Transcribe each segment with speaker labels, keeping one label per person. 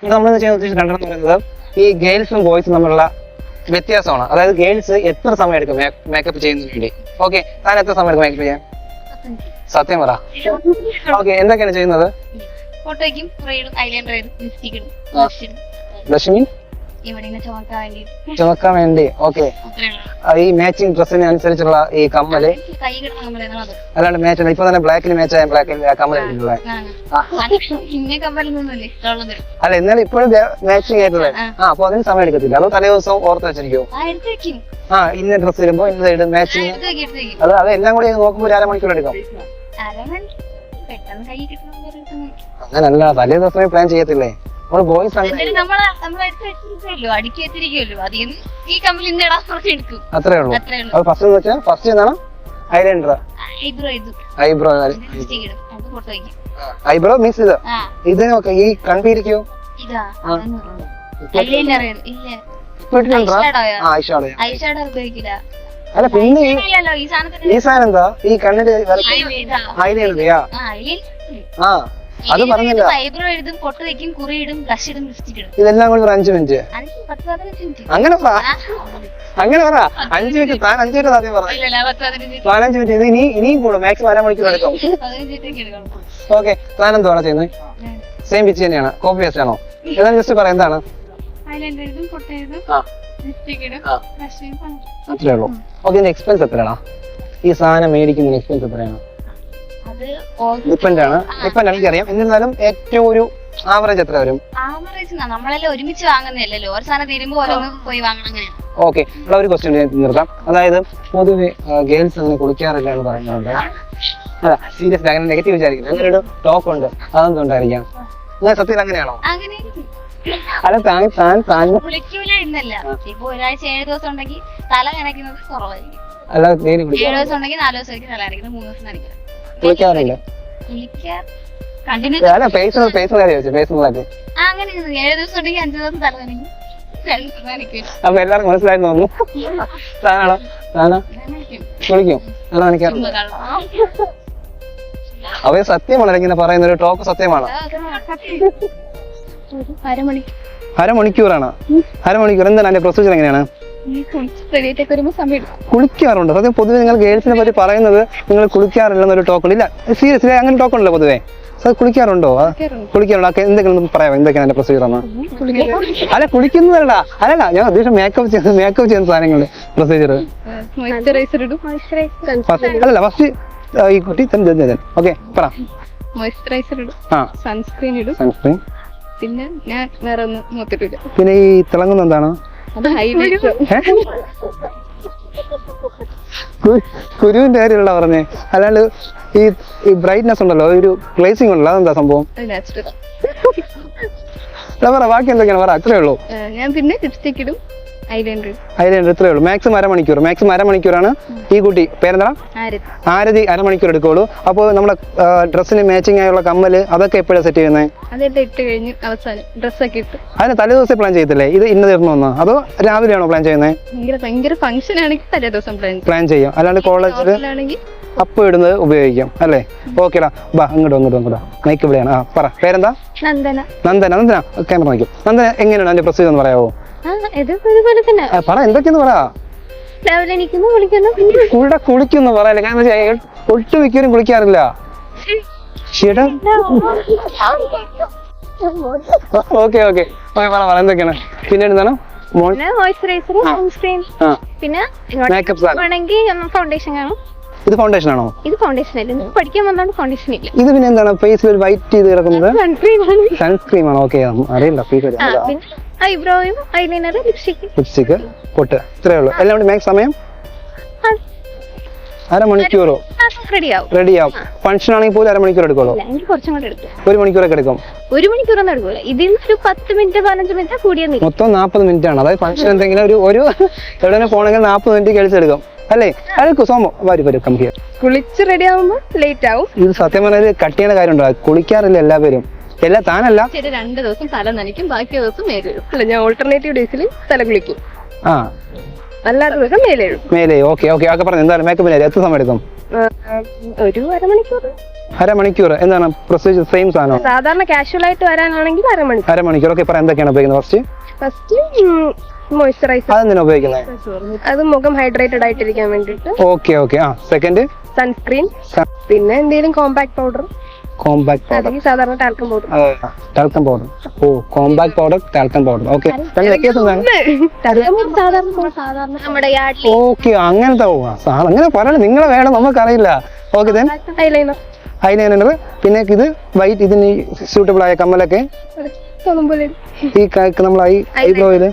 Speaker 1: ഇത് നമ്മൾ ഉദ്ദേശിച്ച രണ്ടെണ്ണം എന്ന് പറയുന്നത് ഈ ഗേൾസും ബോയ്സും തമ്മിലുള്ള വ്യത്യാസമാണ്. അതായത് ഗേൾസ് എത്ര സമയം എടുക്കും മേക്കപ്പ് ചെയ്യുന്നതിന് വേണ്ടി? ഓക്കെ, താൻ എത്ര സമയം എടുക്കും മേക്കപ്പ് ചെയ്യാൻ? സത്യം പറ. ഓക്കെ, എന്തൊക്കെയാണ് ചെയ്യുന്നത്? ബ്ലഷിങ് ചുമക്കാൻ വേണ്ടി. ഓക്കെ, ഈ മാച്ചിങ് ഡ്രസ്സിന് അനുസരിച്ചുള്ള ഈ കമ്മല്, അല്ലാണ്ട് മാച്ച് ഇപ്പൊ തന്നെ ബ്ലാക്കിന് മാച്ച് ആയ ബ്ലാക്കിൽ കമ്മൽ ഇട്ടിട്ടുള്ളത്. അല്ല, എന്നാലും ഇപ്പോഴും മാച്ചിങ് ആയിട്ടുള്ളത്. അപ്പൊ അതിന് സമയം എടുക്കത്തില്ല? അതോ തലേ ദിവസം ഓർത്ത് വെച്ചിരിക്കോ? ഇന്ന ഡ്രസ് വരുമ്പോ ഇന്ന സൈഡ് മാച്ചിങ്, അത് എല്ലാം കൂടി നോക്കുമ്പോൾ 1 അരമണിക്കൂർ എടുക്കും. അങ്ങനല്ല, തലേ ദിവസമേ പ്ലാൻ ചെയ്യത്തില്ലേ? ബോയ്സ് അത്രേ ഉള്ളൂ. അത് ഫസ്റ്റ് വെച്ചാൽ ഫസ്റ്റ് എന്താണ്? Eyeliner, eyebrow. ഐബ്രോ മീൻസ് ഇത് ഇതിനൊക്കെ ഈ കൺപീരിക്കോ? അല്ല, പിന്നെ ഈ സാധനം എന്താ? ഈ കണ്ണില് ഐലൈനറിയാ? അത് പറഞ്ഞില്ല. ഇതെല്ലാം കൂടി 5 മിനിറ്റ്. അങ്ങനെ പറ, അങ്ങനെ പറ. 5 മിനിറ്റ്, താൻ 5 മിനിറ്റ് ആദ്യം പറ. 15 മിനിറ്റ്. ഇത് ഇനിയും കൂടും, മാക്സിമം 1 മണിക്കൂർ എടുക്കും. ഓക്കെ, താൻ എന്താണ് ചെയ്യുന്നത്? സെയിം പിച്ച് തന്നെയാണ്? കോപ്പി പേസ്റ്റ് ആണോ? ഏതാണ് ജസ്റ്റ് പറയാം, എന്താണ്? അത്രേ ഉള്ളൂ. ഓക്കെ, ഇതിന്റെ എക്സ്പെൻസ് എത്രയാണോ? ഈ സാധനം മേടിക്കുന്നതിന് എക്സ്പെൻസ് എത്രയാണ്? ഡിപ്പെൻഡ് ആണ്, എനിക്കറിയാം. എന്നിരുന്നാലും ഏറ്റവും ഒരു ആവറേജ് എത്ര വരും?
Speaker 2: നമ്മളെല്ലാം ഒരുമിച്ച് വാങ്ങുന്നില്ലല്ലോ, ഒരു സാധനം തീരുമ്പോ ഓരോന്ന് പോയി വാങ്ങണം.
Speaker 1: ഓക്കെ, ഇവിടെ ഒരു ക്വസ്റ്റ്യൻ നിർത്താം. അതായത് പൊതുവെ ഗേൾസ് അങ്ങനെ കുളിക്കാറില്ല എന്ന് പറയുന്നുണ്ട്. അല്ല, സീരിയസ് അങ്ങനെ നെഗറ്റീവ് വിചാരിക്കുന്നത്. അങ്ങനെ ഒരു ടോക്ക് ഉണ്ട്, അതെന്തുകൊണ്ടായിരിക്കാം? സത്യത്തിൽ അങ്ങനെയാണോ? അല്ല,
Speaker 2: കുളിക്കൂല എന്നല്ല, ഇപ്പൊ ഒരാഴ്ച 7 ദിവസം ഉണ്ടെങ്കിൽ തല നനയ്ക്കുന്നത് കുറവായിരിക്കും.
Speaker 1: അല്ല,
Speaker 2: 7 ദിവസം ഉണ്ടെങ്കിൽ 4 ദിവസമായിരിക്കും തല നനയ്ക്കുന്നത്, 3 ദിവസം നനയ്ക്കുന്നത്.
Speaker 1: കുളിക്കാറില്ല?
Speaker 2: അങ്ങനെ
Speaker 1: 7
Speaker 2: ദിവസം ഉണ്ടെങ്കിൽ 5 ദിവസം തല നനയ്ക്കും.
Speaker 1: അപ്പൊ എല്ലാവർക്കും മനസ്സിലായി തോന്നുന്നു. കുളിക്കും, നനയ്ക്കാറുണ്ട്. അവ സത്യമാണ് ഇങ്ങനെ പറയുന്ന ഒരു ടോക്ക് സത്യമാണ്. അരമണിക്കൂറാണ്? അരമണിക്കൂർ. എന്താണ് അതിന്റെ പ്രൊസീജിയർ? എങ്ങനെയാണ്? കുളിക്കാറുണ്ട്? സത്യം പൊതുവെ നിങ്ങൾ ഗേൾസിനെ പറ്റി പറയുന്നത് നിങ്ങൾ കുളിക്കാറില്ലെന്നൊരു ടോക്ക് ഇല്ല. സീരിയസ്ലി അങ്ങനെ ടോക്ക് ഉണ്ടല്ലോ പൊതുവെ? കുളിക്കാറുണ്ടോ? കുളിക്കാറുണ്ടോ? എന്തെങ്കിലും പറയാം, എന്തൊക്കെയാണ് അതിന്റെ പ്രൊസീജിയർ? അല്ല, കുളിക്കുന്നതല്ല, അല്ലല്ല, ഞാൻ ഉദ്ദേശം മേക്കപ്പ് ചെയ്യുന്ന സാധനങ്ങളുടെ പ്രൊസീജിയർ. അല്ലല്ല, ഫസ്റ്റ് ഈ കുട്ടി ഓക്കെ പറ.
Speaker 2: മോയ്സ്ചറൈസർ ഇടും, സൺസ്ക്രീൻ ഇടും, പിന്നെ ഞാൻ വേറെ ഒന്നും നോക്കിട്ടില്ല.
Speaker 1: പിന്നെ ഈ തിളങ്ങുന്ന എന്താണ്? കുരുവിന്റെ കാര്യമുള്ള പറഞ്ഞേ, അല്ലാണ്ട് ഈ ബ്രൈറ്റ്നെസ് ഉണ്ടല്ലോ, ഒരു ഗ്ലേസിംഗ് ഉണ്ടല്ലോ, അതെന്താ സംഭവം? പറ, ബാക്കി എന്തൊക്കെയാണ് പറ. അത്രേ ഉള്ളൂ.
Speaker 2: ഞാൻ പിന്നെ ലിപ്സ്റ്റിക് ഇടും, ഐലൈനർ
Speaker 1: ഇത്രേ ഉള്ളൂ. മാക്സിമം അരമണിക്കൂറാണ്. ഈ കുട്ടി പേരെന്താ? ആരതി. അരമണിക്കൂർ എടുക്കുള്ളൂ. അപ്പോൾ നമ്മുടെ ഡ്രസ്സിന് മാച്ചിങ് ആയുള്ള കമ്മല് അതൊക്കെ എപ്പോഴാണ് സെറ്റ് ചെയ്യുന്നത്? അതിന് തലേ ദിവസം പ്ലാൻ ചെയ്യത്തില്ലേ? ഇത് ഇന്ന തീർന്നു വന്നോ, അതോ രാവിലെയാണോ പ്ലാൻ ചെയ്യുന്നത്? പ്ലാൻ ചെയ്യും, അല്ലാണ്ട് കോളേജിൽ അപ്പ് ഇടുന്നത് ഉപയോഗിക്കാം അല്ലേ? ഓക്കേടാ, ബാ അങ്ങോട്ടോ. മൈക്ക് ഇവിടെയാണ്. പറ, പേരെന്താ? നന്ദന. ക്യാമറ നോക്കും. നന്ദന, എങ്ങനെയാണ് അതിന്റെ പ്രൊസീജിയർ ഒന്ന് പറയാവോ? പറ, എന്തൊക്കെയെന്ന് പറ. കുളിക്കുന്നു പറയല്ലേ, കാരണം ഒട്ടുമിക്കവരും കുളിക്കാറില്ല. ഓക്കെ പറ, എന്തൊക്കെയാണ്? പിന്നെ എന്താണ്?
Speaker 3: മോയ്സ്ചറൈസർ, സൺസ്ക്രീൻ, പിന്നെ മേക്കപ്പ് ഫൗണ്ടേഷൻ കാണും.
Speaker 1: ഇത് ഫൗണ്ടേഷൻ ആണോ?
Speaker 3: ഇത് ഫൗണ്ടേഷൻ അല്ല, പഠിക്കാൻ വന്നാണ് ഫൗണ്ടേഷൻ ഇല്ല.
Speaker 1: ഇത് പിന്നെ എന്താണ് ഫേസിൽ ഒരു വൈറ്റ് ചെയ്ത് കിടക്കുന്നത്? സൺസ്ക്രീം ആണ്. ഓക്കെ, അറിയില്ല.
Speaker 3: ഐബ്രോയും, ഐലൈനർ,
Speaker 1: ലിപ്സ്റ്റിക്, പൊട്ട്, ഇത്രേ ഉള്ളൂ. എല്ലാം കൂടി മാക്സ് സമയം അരമണിക്കൂറോ? റെഡിയാവും. ഫംഗ്ഷൻ ആണെങ്കിൽ പോലും അരമണിക്കൂർ എടുക്കുള്ളൂ? 1 മണിക്കൂറൊക്കെ എടുക്കും.
Speaker 3: 1 മണിക്കൂറൊന്നും എടുക്കൂല. ഇതിൽ ഒരു 10 മിനിറ്റ് 15 മിനിറ്റ് കൂടിയ
Speaker 1: മൊത്തം 40 മിനിറ്റ് ആണ്. അതായത് ഫംഗ്ഷൻ എന്തെങ്കിലും ഒരു എവിടെ പോണെങ്കിൽ 40 മിനിറ്റ് കഴിച്ചെടുക്കും അല്ലേ? സോമോ വരും കമ്പിയർ.
Speaker 3: കുളിച്ച് റെഡി ആവുമ്പോ ലേറ്റ് ആവും.
Speaker 1: ഇത് സത്യം പറഞ്ഞാൽ കട്ട് ചെയ്യുന്ന കാര്യമുണ്ടോ? കുളിക്കാറില്ല എല്ലാവരും. താനല്ല,
Speaker 3: 2 ദിവസം തല നനയ്ക്കും, ബാക്കി ദിവസം മേലെ എഴും. അല്ല, ഞാൻ ഓൾട്ടർനേറ്റീവ് ഡേയ്സിൽ തല കുളിക്കും, അല്ലാത്ത ദിവസം മേലെ എഴും.
Speaker 1: ഓക്കെ പറഞ്ഞു. എന്തായാലും മേക്കപ്പിന് എത്ര സമയം എടുക്കും?
Speaker 3: ഒരു അരമണിക്കൂർ.
Speaker 1: അരമണിക്കൂർ എന്താണ് പ്രൊസീജിയർ? സെയിം സാധനം.
Speaker 3: സാധാരണ കാഷ്വൽ ആയിട്ട് വരാനാണെങ്കിൽ അരമണിക്കൂർ.
Speaker 1: അരമണിക്കൂർ. ഓക്കെ, പറ എന്തൊക്കെയാണ് ഉപയോഗിക്കുന്നത്?
Speaker 3: First moisturiser.
Speaker 1: അതെന്തിനാ ഉപയോഗിക്കുന്നത്?
Speaker 3: അത് മുഖം ഹൈഡ്രേറ്റഡ് ആയിട്ടിരിക്കാൻ വേണ്ടിട്ട്.
Speaker 1: Okay okay. Second
Speaker 3: sunscreen. പിന്നെ എന്തെങ്കിലും കോമ്പാക്ട് പൗഡർ.
Speaker 1: കോമ്പാക്ട് പൗഡർ
Speaker 3: അല്ലെങ്കിൽ സാധാരണ ടാൽക്കം പൗഡർ.
Speaker 1: Talcum powder. ഓ, compact powder, talcum powder. Okay,
Speaker 3: നമ്മുടെ
Speaker 1: ഓക്കെ. അങ്ങനത്തെ സാധനം അങ്ങനെ പറയണം, നിങ്ങളെ വേണം, നമുക്കറിയില്ല. Okay, then
Speaker 3: eyeliner.
Speaker 1: ഐലൈനർ. പിന്നെ ഇത് വൈറ്റ്, ഇതിന് സൂട്ടബിൾ ആയ കമ്മലൊക്കെ ഈ നമ്മൾ ഐബ്രോയില്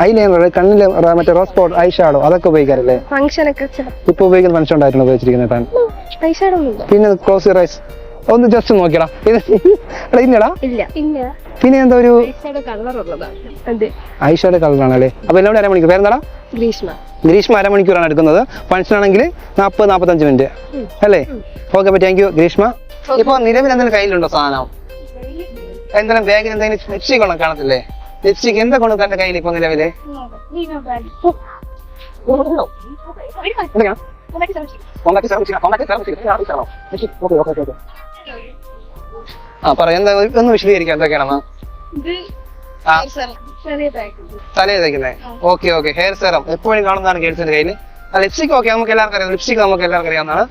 Speaker 1: ഐലൈനർ, കണ്ണില് മറ്റേ റോസ് പൗഡർ, ഐ ഷാഡോ അതൊക്കെ ഉപയോഗിക്കാറില്ലേ?
Speaker 3: ഫംഗ്ഷൻ ഒക്കെ
Speaker 1: ഇപ്പൊ ഉപയോഗിക്കുന്ന ഫംഗ്ഷൻ ഉണ്ടായിട്ടുണ്ട് ഉപയോഗിച്ചിരിക്കുന്നത്. പിന്നെ ക്ലോസ് യുവർ ഐസ്. ഒന്ന് ജസ്റ്റ് നോക്കിയടാ, ഇത് ഇല്ലടാ. പിന്നെ എന്താ ഒരു ഐ ഷാഡോ കളറാണല്ലേ? അപ്പൊ എല്ലാം അരമണിക്കൂർ. പേരെന്താടാ? ഗ്രീഷ്മ. അരമണിക്കൂറാണ് എടുക്കുന്നത്. ഫംഗ്ഷൻ ആണെങ്കിൽ 40-45 മിനിറ്റ് അല്ലേ? ഓക്കെ, അപ്പൊ താങ്ക് യു ഗ്രീഷ്മ. ഇപ്പൊ നിലവിൽ എന്തെങ്കിലും കയ്യിലുണ്ടോ സാധനം? എന്തെങ്കിലും ബാഗിൽ എന്തെങ്കിലും ലിപ്സ്റ്റിക് ഉണ്ടോ? കാണത്തില്ലേ ലിപ്സ്റ്റിക്? എന്തൊക്കെ ഉണ്ട് തന്റെ കയ്യിൽ ഇപ്പൊ നിലവില്? പറയാ, എന്താ ഒന്ന് വിശദീകരിക്കാം എന്തൊക്കെയാണെന്ന്. തലേ തേക്കുന്നേ. Okay okay. ഹെയർ സെറം എപ്പോഴും കാണുന്നതാണ് ഗേൾസിന്റെ കയ്യിൽ. ലിപ്സ്റ്റിക് ഓക്കെ, നമുക്ക് എല്ലാവർക്കും അറിയാം. ലിപ്സ്റ്റിക് നമുക്ക് എല്ലാവർക്കും അറിയാവുന്നതാണ്.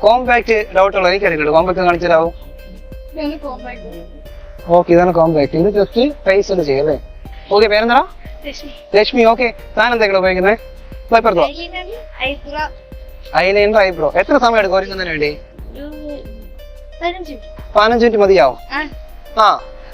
Speaker 1: കോമ്പാക്ട് ഡൗട്ടുള്ള എനിക്കറിയില്ല. കോമ്പാക്ട് കാണിച്ചു തരാമോ? ഓക്കെ, ഇതാണ് കോമ്പാക്ട്. ഇത് ജസ്റ്റ് ഫേസ് ഒന്ന് ചെയ്യും അല്ലേ? ഓക്കെ, പേരെന്താ? ലക്ഷ്മി. ഓക്കെ, താൻ എന്തൊക്കെയാണ് ഉപയോഗിക്കുന്നത്? Eyeliner, eyebrow. എത്ര സമയം എടുക്കും ഒരുക്കുന്നതിന് വേണ്ടി? 15 മിനിറ്റ് മതിയാവും.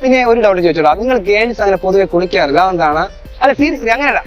Speaker 1: പിന്നെ ഒരു ഡൗട്ട് ചോദിച്ചോളാം. നിങ്ങൾ ഗേൾസ് അങ്ങനെ പൊതുവെ കുളിക്കാറില്ല, അതെന്താണ്? അല്ല സീരിയസ്ലി, അങ്ങനെയല്ല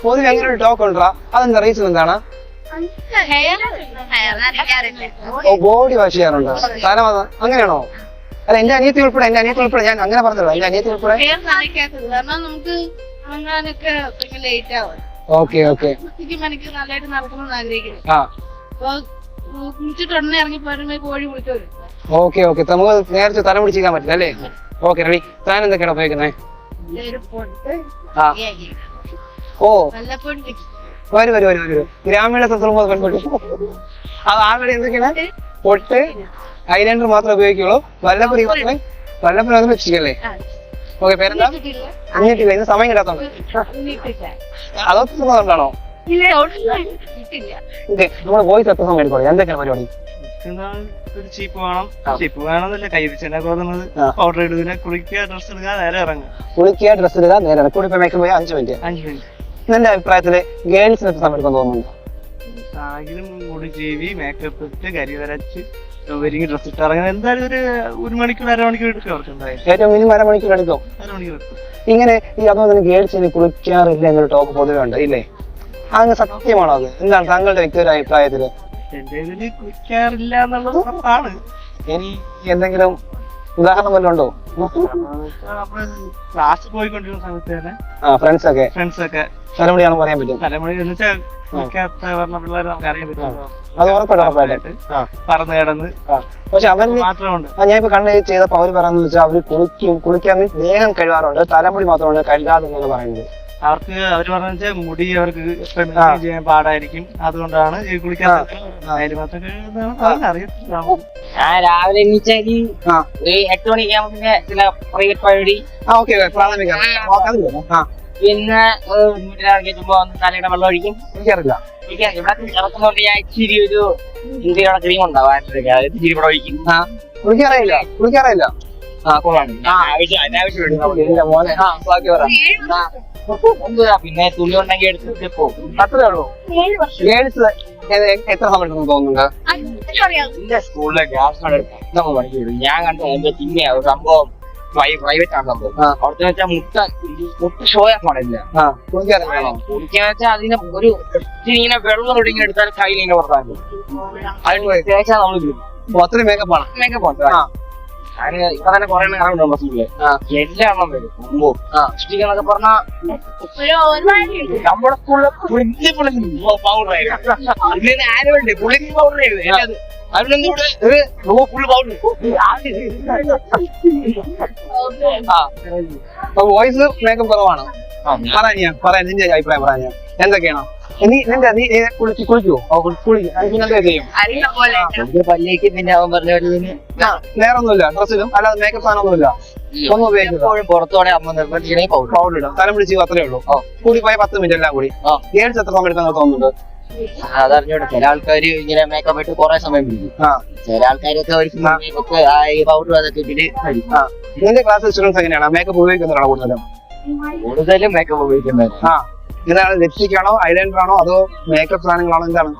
Speaker 1: പൊതുവെ അങ്ങനെ ഒരു ടോക്ക് ഉണ്ടോ? അതെന്താ റീസൺ എന്താണ്? ബോഡി വാഷ് ചെയ്യാറുണ്ട്. കാരണം അങ്ങനെയാണോ? അല്ല, എന്റെ അനിയത്തി ഉൾപ്പെടെ ഞാൻ അങ്ങനെ പറഞ്ഞല്ലോ. എന്റെ അനിയത്തി ഉൾപ്പെടെ. Okay okay. Okay okay. നമുക്ക് നേരത്തെ തല പിടിച്ചിരിക്കാൻ പറ്റില്ല അല്ലേ? Okay, ready. താൻ എന്തൊക്കെയാണ് ഉപയോഗിക്കുന്നത്? ഓ, വരൂ. ഗ്രാമീണ സംസ്കൃതം പെൺകുട്ടി. അത് ആൾറെഡി എന്തൊക്കെയാണ്? പൊട്ട്, ഐലൈനർ മാത്രമേ ഉപയോഗിക്കുള്ളൂ. വല്ലപ്പോഴും വെച്ചിരിക്കല്ലേ? ഓക്കെ, പേരെന്താ? അഞ്ഞിട്ടില്ല. ഇന്ന് സമയം കിട്ടാത്തോണ്ട് അതൊക്കെയാണോ? നമ്മുടെ വോയിസ് എത്ര സമയം എടുക്കോളൂ? എന്തൊക്കെയാണ് പരിപാടി?
Speaker 4: ചീപ്പ് വേണമെന്നല്ല, കൈ വെച്ചാൽ ഓർഡർ ഇടുക, കുളിക്കുക, ഡ്രസ് എടുക്കുക, നേരെ ഇറങ്ങുക.
Speaker 1: കൂടി മേക്കപ്പ് പോയി 5 മിനിറ്റ്. എന്റെ അഭിപ്രായത്തില് ഗേൾസിന് എത്ര സമയം എടുക്കാൻ തോന്നുന്നു?
Speaker 4: സാഹചര്യം മുടി ജീവി, മേക്കപ്പ് ഇട്ട്, കരി വരച്ച്, ഒരുങ്ങി ഡ്രസ് ഇട്ട് ഇറങ്ങുന്നത് എന്തായാലും ഒരു മണിക്കൂർ, അരമണിക്കൂർ എടുക്കും അവർക്ക്. എന്തായാലും
Speaker 1: ഏറ്റവും മിനിമം അരമണിക്കൂർ എടുക്കും. ഇങ്ങനെ ഈ അതുപോലെ ഗേൾസിന് കുളിക്കാറില്ല എന്നൊരു ടോക്ക് പൊതുവെ ഉണ്ട് ഇല്ലേ? അങ്ങ് സത്യമാണോ അത്? എന്താണ് താങ്കളുടെ വ്യക്തിയുടെ അഭിപ്രായത്തില്?
Speaker 4: എന്റെ ഇതില് കുളിക്കാറില്ല എന്നുള്ളത് ഉറപ്പാണ്.
Speaker 1: ഇനി എന്തെങ്കിലും ഉദാഹരണം വല്ലതും ഉണ്ടോ?
Speaker 4: ക്ലാസ് പോയിക്കൊണ്ടിരുന്ന സമയത്ത് തന്നെ ഫ്രണ്ട്സ് ഒക്കെ
Speaker 1: തലമുടിയാണെന്ന് പറയാൻ പറ്റും.
Speaker 4: തലമുടി എന്ന് വെച്ചാൽ പറഞ്ഞ പിള്ളേർ നമുക്ക് അറിയാൻ പറ്റും.
Speaker 1: അത് ഉറപ്പായിട്ട്
Speaker 4: പറന്ന് കിടന്ന്.
Speaker 1: പക്ഷെ അവൻ
Speaker 4: മാത്രമുണ്ട്.
Speaker 1: ഞാൻ ഇപ്പൊ കണ്ണ് ചെയ്തപ്പോ അവര് പറയുന്നത് വെച്ചാൽ അവര് കുളിക്കാൻ ദേഹം കഴുകാറുണ്ട്, തലമുടി മാത്രമാണ് കഴുകാതെ എന്നാണ് പറയുന്നത്.
Speaker 4: അവര് പറഞ്ഞ മുടി അവർക്ക് ചെയ്യാൻ പാടായിരിക്കും, അതുകൊണ്ടാണ് കുളിക്കാൻ അറിയത്തില്ല.
Speaker 5: ഞാൻ രാവിലെ എണീച്ചാല് ഒരു 8 മണിക്ക് നമുക്ക് ചില പ്രൈവറ്റ് പരിപാടി, പിന്നെ വീട്ടിലിറങ്ങിച്ചുമ്പോ തലയുടെ വെള്ളം ഒഴിക്കും.
Speaker 1: എനിക്കറിയില്ല,
Speaker 5: ഇവിടെ ഇറക്കുന്നോണ്ട് ഞാൻ ഇച്ചിരി ഒരു ഇന്ത്യയുടെ ക്രീം ഉണ്ടാവും, ഇച്ചിരി ഇവിടെ ഒഴിക്കും.
Speaker 1: കുളിക്കാറില്ല.
Speaker 5: പിന്നെ തുണി ഉണ്ടെങ്കിൽ എടുത്തിട്ട് പോകും.
Speaker 1: അത്രേ ഉള്ളൂ. എത്ര സമയം തോന്നുന്നുണ്ട്?
Speaker 5: എന്റെ സ്കൂളിലെ ഗ്യാസ് നമ്മൾ പഠിക്കും. ഞാൻ കണ്ടു എന്റെ ചിന്നയാണ് സംഭവം, പ്രൈവറ്റ് ആണ് സംഭവം. അവിടുത്തെ വെച്ചാൽ മുട്ട ഷോയാ പാടില്ല. കുടിക്കാന്ന് വെച്ചാൽ അതിന് ഒരു ഇങ്ങനെ വെള്ളം ഒഴിങ്ങനെ എടുത്താൽ കയ്യിലിങ്ങനെ പുറത്താക്കും. അതിന് തേച്ചാൽ നമ്മള്
Speaker 1: അത്രയും മേക്കപ്പാണ്.
Speaker 5: ഞാൻ ഇപ്പൊ തന്നെ കുറെ കാണുന്നുണ്ട് നമ്മുടെ സ്കൂളില്. എല്ലാ എണ്ണം വരും. എന്നൊക്കെ പറഞ്ഞാ നമ്മുടെ സ്കൂളില് പൗഡർ ആയിരുന്നു. ആനുവൽ പുളിങ് പൗഡർ ആയിരുന്നു. അതിനൊന്നും ഇവിടെ ഫുൾ പൗഡർ.
Speaker 1: വോയിസ് മേക്കപ്പ് കുറവാണ്. പറയാൻ നിന്റെ അഭിപ്രായം പറയാൻ എന്തൊക്കെയാണോ? നീ കുളിക്കുവോ കുളിക്കും ചെയ്യും
Speaker 5: പല്ലേക്ക് പിന്നെ അവൻ പറഞ്ഞ
Speaker 1: വേറെ ഒന്നുമില്ല ഡ്രസ്സിലും അല്ലാതെ മേക്കപ്പ് സാധനമൊന്നുമില്ല ഒന്നും ഉപയോഗിക്കില്ല
Speaker 5: പുറത്തോടെ അമ്മ നിർബന്ധിക്കണേ പൗഡർ
Speaker 1: പൗഡർ ഇടും തലം പിടിച്ച് അത്രേ ഉള്ളൂ കൂടി പോയ 10 മിനിറ്റ് എല്ലാം കൂടി ഗേൾസ് എത്ര സമയം എടുക്കാൻ തോന്നുന്നുണ്ട്
Speaker 5: അതറിഞ്ഞോട്ടെ ചില ആൾക്കാര് ഇങ്ങനെ മേക്കപ്പ് ഇട്ട് കുറെ സമയം പിടിക്കും ചില ആൾക്കാരൊക്കെ ഒരു പൗഡർ അതൊക്കെ ഇട്ടിട്ട്
Speaker 1: നിന്റെ ക്ലാസ് സ്റ്റുഡൻസ് എങ്ങനെയാണ് മേക്കപ്പ് ഉപയോഗിക്കുന്നതാണോ
Speaker 5: കൂടുതലും മേക്കപ്പ് ഉപയോഗിക്കുന്നത്
Speaker 1: ഇതാണ് ലിപ്സ്റ്റിക് ആണോ ഐലൈനർ ആണോ അതോ മേക്കപ്പ് സാധനങ്ങളാണോ എന്താണ്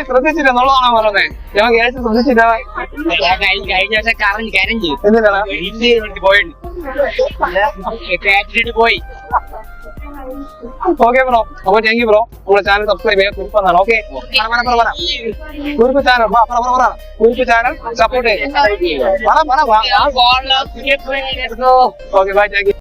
Speaker 1: ശ്രദ്ധിച്ചില്ല എന്നുള്ളതാണോ പറഞ്ഞത് ഞാൻ കേട്ട് ശ്രദ്ധിച്ചില്ല
Speaker 5: കഴിഞ്ഞ വർഷം കരഞ്ഞു
Speaker 1: എന്തിനാണ്
Speaker 5: പോയി
Speaker 1: ഓക്കെ ബ്രോ അപ്പൊ താങ്ക് യു ബ്രോ നമ്മുടെ ചാനൽ സബ്സ്ക്രൈബ് ചെയ്യാൻ കുറിപ്പാണ് ഓക്കെ കുറിപ്പ് ചാനൽ കുറിപ്പ് ചാനൽ സപ്പോർട്ട് ചെയ്യാം ഓക്കെ ബൈ താങ്ക് യു